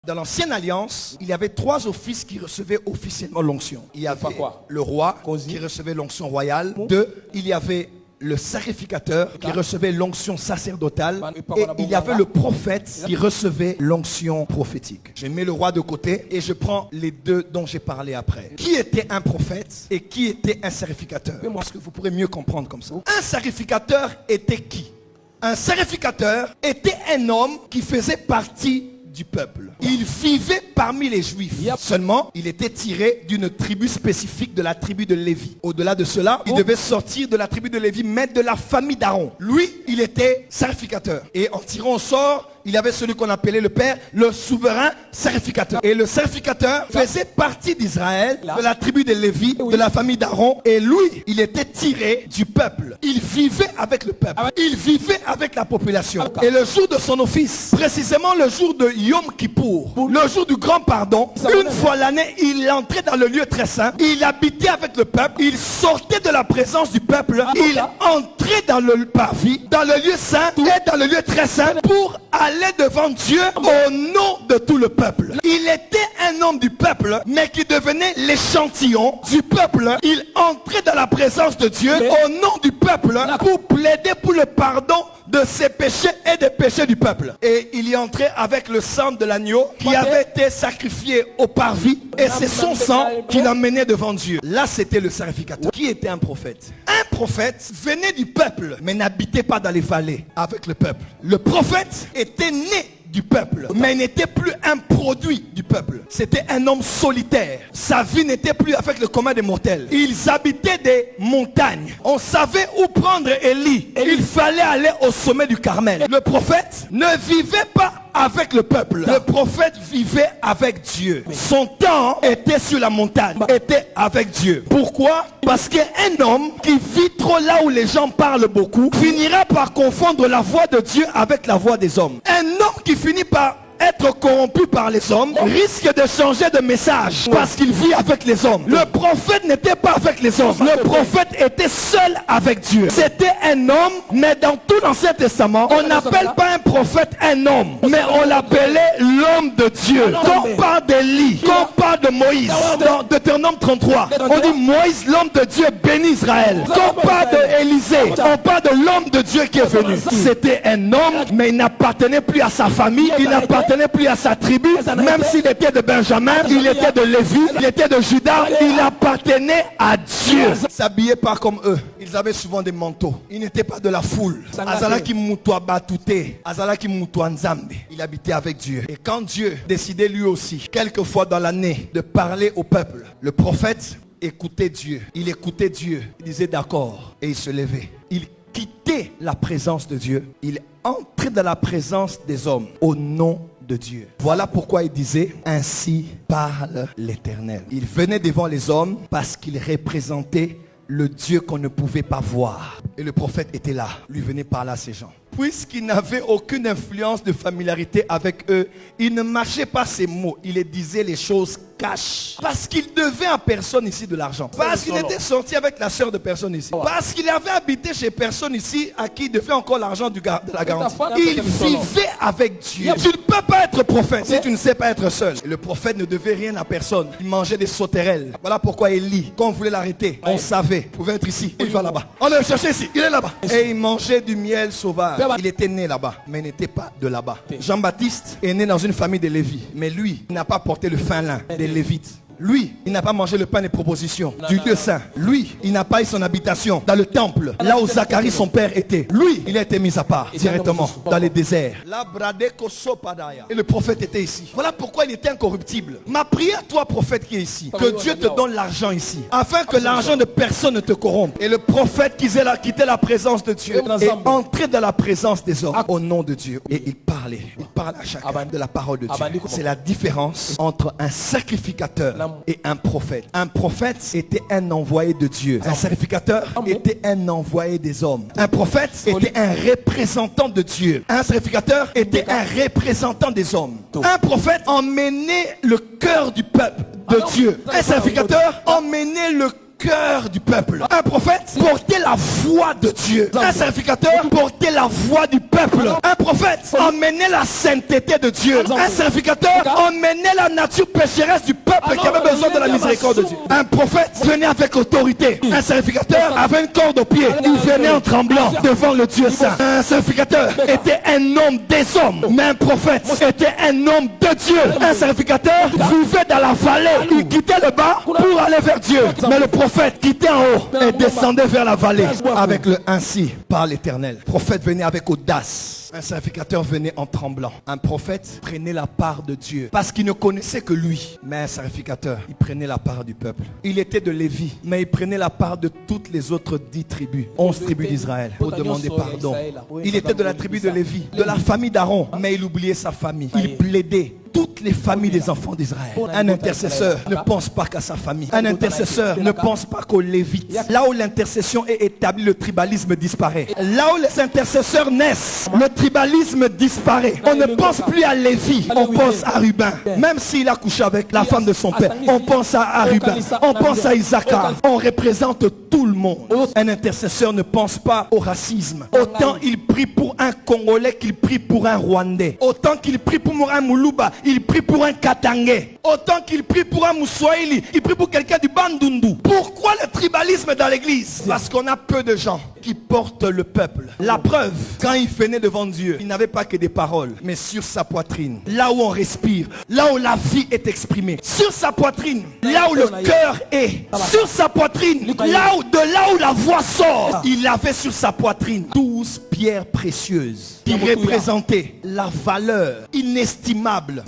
Dans l'ancienne alliance, il y avait 3 offices qui recevaient officiellement l'onction. Il y avait le roi qui recevait l'onction royale. 2, il y avait le sacrificateur qui recevait l'onction sacerdotale. Et il y avait le prophète qui recevait l'onction prophétique. Je mets le roi de côté et je prends les 2 dont j'ai parlé après. Qui était un prophète et qui était un sacrificateur? Parce que vous pourrez mieux comprendre comme ça. Un sacrificateur était qui? Un sacrificateur était un homme qui faisait partie du peuple. Il vivait parmi les Juifs. Seulement, il était tiré d'une tribu spécifique, de la tribu de Lévi. Au-delà de cela, il devait sortir de la tribu de Lévi, mais de la famille d'Aaron. Lui, il était sacrificateur. Et en tirant au sort, il y avait celui qu'on appelait le Père, le souverain sacrificateur. Et le sacrificateur faisait partie d'Israël, de la tribu de Lévi, de la famille d'Aaron. Et lui, il était tiré du peuple. Il vivait avec le peuple. Il vivait avec la population. Et le jour de son office, précisément le jour de Yom Kippour, le jour du grand pardon, une fois l'année, il entrait dans le lieu très saint. Il habitait avec le peuple. Il sortait de la présence du peuple. Il entrait dans le parvis, dans le lieu saint et dans le lieu très saint pour aller devant Dieu au nom de tout le peuple. Il était un homme du peuple, mais qui devenait l'échantillon du peuple. Il entrait dans la présence de Dieu au nom du peuple pour plaider pour le pardon de ses péchés et des péchés du peuple. Et il y entrait avec le sang de l'agneau qui avait été sacrifié au parvis, et c'est son sang qui l'emmenait devant Dieu. Là, c'était le sacrificateur. Qui était un prophète? Un prophète venait du peuple, mais n'habitait pas dans les vallées avec le peuple. Le prophète était né du peuple, mais n'était plus un produit du peuple. C'était un homme solitaire. Sa vie n'était plus avec le commun des mortels. Ils habitaient des montagnes. On savait où prendre Élie. Il fallait aller au sommet du Carmel. Le prophète ne vivait pas avec le peuple. Le prophète vivait avec Dieu. Son temps était sur la montagne, était avec Dieu. Pourquoi? Parce qu'un homme qui vit trop là où les gens parlent beaucoup finira par confondre la voix de Dieu avec la voix des hommes. Un homme qui finit par être corrompu par les hommes risque de changer de message parce qu'il vit avec les hommes. Le prophète n'était pas avec les hommes. Le prophète était seul avec Dieu. C'était un homme, mais dans tout l'Ancien Testament, on n'appelle pas un prophète un homme, mais on l'appelait l'homme de Dieu. Quand on parle d'Élie, quand on parle de Moïse, dans Deutéronome 33, on dit Moïse, l'homme de Dieu, bénit Israël. Quand on parle d'Élisée, on parle de l'homme de Dieu qui est venu. C'était un homme, mais il n'appartenait plus à sa famille, il n'appartenait plus à sa tribu, même s'il était de Benjamin, il était de Lévi, il était de Juda, il appartenait à Dieu. Ils s'habillaient pas comme eux. Ils avaient souvent des manteaux. Ils n'étaient pas de la foule. Il habitait avec Dieu. Et quand Dieu décidait lui aussi, quelquefois dans l'année, de parler au peuple, le prophète écoutait Dieu. Il écoutait Dieu. Il disait d'accord. Et il se levait. Il quittait la présence de Dieu. Il entrait dans la présence des hommes au nom de Dieu. Voilà pourquoi il disait ainsi parle l'Éternel. Il venait devant les hommes parce qu'il représentait le Dieu qu'on ne pouvait pas voir. Et le prophète était là, lui venait parler à ces gens. Puisqu'il n'avait aucune influence de familiarité avec eux, il ne mâchait pas ses mots, il les disait les choses cash. Parce qu'il devait à personne ici de l'argent. Parce qu'il était sorti avec la sœur de personne ici. Parce qu'il avait habité chez personne ici à qui il devait encore l'argent de la garantie. Il vivait avec Dieu. Tu ne peux pas être prophète si tu ne sais pas être seul. Et le prophète ne devait rien à personne. Il mangeait des sauterelles. Voilà pourquoi Élie, quand on voulait l'arrêter, on savait, il pouvait être ici, il va là-bas. On le cherchait ici, il est là-bas. Et il mangeait du miel sauvage. Il était né là-bas, mais il n'était pas de là-bas. Jean-Baptiste est né dans une famille de Lévi, mais lui, il n'a pas porté le fin lin des Lévites. Lui, il n'a pas mangé le pain des propositions du Dieu saint. Lui, il n'a pas eu son habitation dans le temple, là où Zacharie, son père, était. Lui, il a été mis à part directement dans les déserts. Et le prophète était ici. Voilà pourquoi il était incorruptible. Ma prière, toi, prophète qui est ici, que Dieu te donne l'argent ici, afin que l'argent de personne ne te corrompe. Et le prophète qui quittait la présence de Dieu et entrait dans la présence des hommes au nom de Dieu. Et il parlait. Il parle à chacun de la parole de Dieu. C'est la différence entre un sacrificateur et un prophète. Un prophète était un envoyé de Dieu. Un sacrificateur était un envoyé des hommes. Un prophète était un représentant de Dieu. Un sacrificateur était un représentant des hommes. Un prophète emmenait le cœur du peuple de Dieu. Un sacrificateur emmenait le cœur du peuple. Un prophète portait la voix de Dieu. Un sacrificateur portait la voix du peuple. Un prophète emmenait la sainteté de Dieu. Un sacrificateur emmenait la nature pécheresse du peuple qui avait besoin de la miséricorde de Dieu. Un prophète venait avec autorité. Un sacrificateur avait une corde au pied. Il venait en tremblant devant le Dieu saint. Un sacrificateur était un homme des hommes, mais un prophète était un homme de Dieu. Un sacrificateur vivait dans la vallée. Il quittait le bas pour aller vers Dieu. Mais le prophète quittait en haut et descendait vers la vallée avec le ainsi par l'Éternel. Le prophète venait avec audace. Un sacrificateur venait en tremblant. Un prophète prenait la part de Dieu parce qu'il ne connaissait que lui. Mais un sacrificateur, il prenait la part du peuple. Il était de Lévi, mais il prenait la part de toutes les autres 10 tribus, 11 tribus d'Israël, pour demander pardon. Il était de la tribu de Lévi, de la famille d'Aaron, mais il oubliait sa famille. Il plaidait toutes les familles des enfants d'Israël. Un intercesseur ne pense pas qu'à sa famille. Un intercesseur ne pense pas qu'aux Lévites. Là où l'intercession est établie, le tribalisme disparaît. Là où les intercesseurs naissent, le tribalisme disparaît. On ne pense plus à Lévi, on pense à Ruben. Même s'il a couché avec la femme de son père, on pense à Ruben. On pense à Isaac. On représente tout le monde. Un intercesseur ne pense pas au racisme. Autant il prie pour un Congolais qu'il prie pour un Rwandais. Autant qu'il prie pour un Moulouba, il prie pour un Katangais. Autant qu'il prie pour un Moussoaili, il prie pour quelqu'un du Bandundu. Pourquoi le tribalisme dans l'église? Parce qu'on a peu de gens qui portent le peuple. La preuve, quand il venait devant Dieu, il n'avait pas que des paroles, mais sur sa poitrine, là où on respire, là où la vie est exprimée, sur sa poitrine, là où le cœur est, sur sa poitrine, là où la voix sort, il avait sur sa poitrine 12 pierres précieuses qui représentaient la valeur inestimable,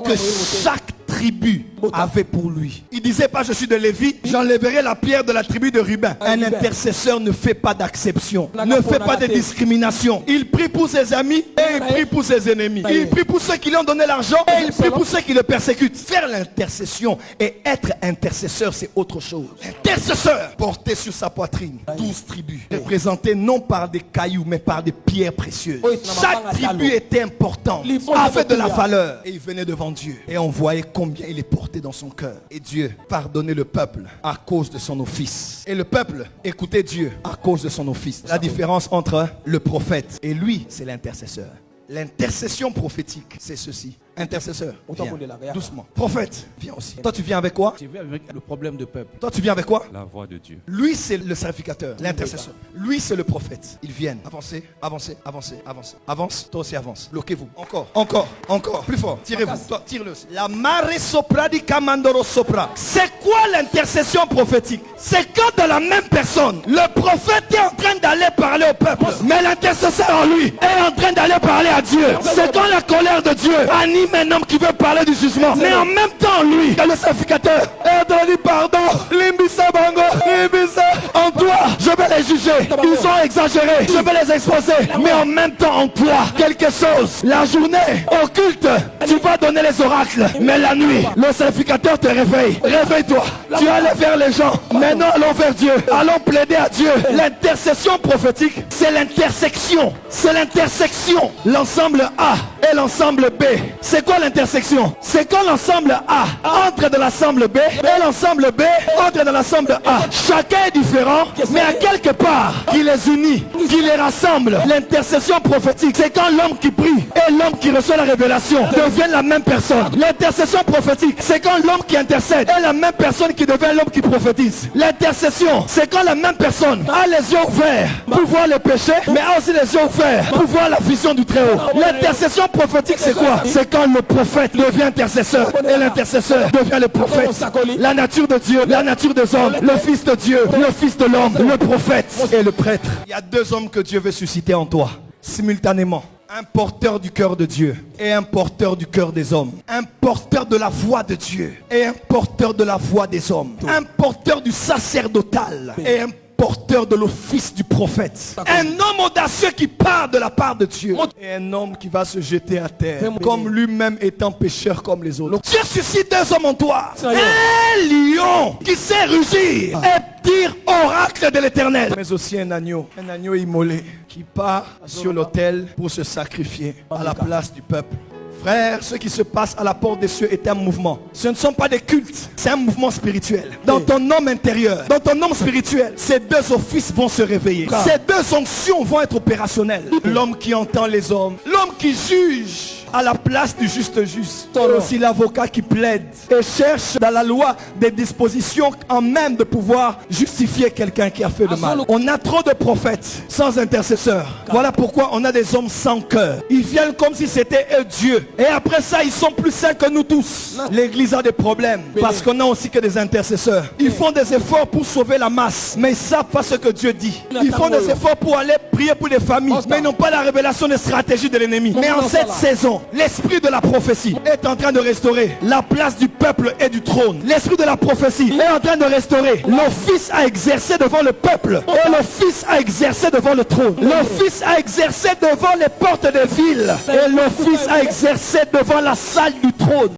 que chaque tribu avait pour lui. Il disait pas je suis de Lévi, j'enlèverai la pierre de la tribu de Ruben. Un intercesseur ne fait pas d'acception, ne fait pas de discrimination. Il prie pour ses amis et il prie pour ses ennemis. Il prie pour ceux qui lui ont donné l'argent et il prie pour ceux qui le persécutent. Faire l'intercession et être intercesseur, c'est autre chose. Intercesseur porté sur sa poitrine 12 tribus, représentées non par des cailloux mais par des pierres précieuses. Chaque tribu était importante, avait de la valeur. Et il venait devant Dieu et on voyait combien il est porté dans son cœur. Et Dieu pardonnait le peuple à cause de son office. Et le peuple écoutait Dieu à cause de son office. La différence entre le prophète et lui, c'est l'intercesseur. L'intercession prophétique, c'est ceci. Intercesseur, viens. Doucement. Prophète, viens aussi. Toi, tu viens avec quoi? Je viens avec le problème de peuple. Toi, tu viens avec quoi? La voix de Dieu. Lui, c'est le sacrificateur, l'intercesseur. Lui, c'est le prophète. Ils viennent. Avancez, avancez, avancez, avancez. Avance, toi aussi avance. Bloquez-vous. Encore, encore, encore. Plus fort. Tirez-vous. Toi, tire-le aussi. La mare sopra di camandoro sopra. C'est quoi l'intercession prophétique? C'est quand dans la même personne, le prophète est en train d'aller parler au peuple, mais l'intercesseur en lui est en train d'aller parler à Dieu. C'est quand la colère de Dieu anime un homme qui veut parler du jugement, mais en même temps lui, le sacrificateur est en train de dire pardon, limbisa bango, limbisa. En toi, je vais les juger. Ils ont exagéré, je vais les exposer, mais en même temps en toi, quelque chose. La journée occulte, tu vas donner les oracles, mais la nuit, le sacrificateur te réveille. Réveille-toi. Tu allais vers les gens. Maintenant, allons vers Dieu. Allons plaider à Dieu. L'intercession prophétique, c'est l'intersection. C'est l'intersection. L'ensemble A et l'ensemble B. C'est quoi l'intersection? C'est quand l'ensemble A entre dans l'ensemble B et l'ensemble B entre dans l'ensemble A. Chacun est différent, mais à quelque part qui les unit, qui les rassemble. L'intercession prophétique, c'est quand l'homme qui prie et l'homme qui reçoit la révélation deviennent la même personne. L'intercession prophétique, c'est quand l'homme qui intercède est la même personne qui devient l'homme qui prophétise. L'intercession, c'est quand la même personne a les yeux ouverts pour voir le péché, mais a aussi les yeux ouverts pour voir la vision du Très-Haut. L'intercession prophétique, c'est quoi? C'est quand le prophète devient intercesseur et l'intercesseur devient le prophète. La nature de Dieu, la nature des hommes, le fils de Dieu, le fils de l'homme, le prophète et le prêtre. Il y a deux hommes que Dieu veut susciter en toi simultanément. Un porteur du cœur de Dieu et un porteur du cœur des hommes. Un porteur de la voix de Dieu et un porteur de la voix des hommes. Un porteur du sacerdotal et un porteur de l'office du prophète. Un homme audacieux qui part de la part de Dieu. Et un homme qui va se jeter à terre comme lui-même étant pécheur comme les autres. Dieu suscite deux hommes en toi. Un lion qui sait rugir et dire oracle de l'Éternel. Mais aussi un agneau immolé qui part sur l'autel pour se sacrifier à la place du peuple. Frère, ce qui se passe à la porte des cieux est un mouvement. Ce ne sont pas des cultes, c'est un mouvement spirituel. Dans ton homme intérieur, dans ton homme spirituel, ces deux offices vont se réveiller. Ces deux onctions vont être opérationnelles. L'homme qui entend les hommes, l'homme qui juge à la place du juste juge. Aussi l'avocat qui plaide et cherche dans la loi des dispositions en même de pouvoir justifier quelqu'un qui a fait le mal. On a trop de prophètes sans intercesseurs. Voilà pourquoi on a des hommes sans cœur. Ils viennent comme si c'était eux Dieu. Et après ça, ils sont plus saints que nous tous. L'église a des problèmes parce qu'on a aussi que des intercesseurs. Ils font des efforts pour sauver la masse, mais ils ne savent pas ce que Dieu dit. Ils font des efforts pour aller prier pour les familles, mais ils n'ont pas la révélation des stratégies de l'ennemi. Mais en cette saison, l'esprit de la prophétie est en train de restaurer la place du peuple et du trône. L'esprit de la prophétie est en train de restaurer l'office à exercer devant le peuple et l'office à exercer devant le trône. L'office à exercer devant les portes des villes et l'office à exercer devant la salle du trône.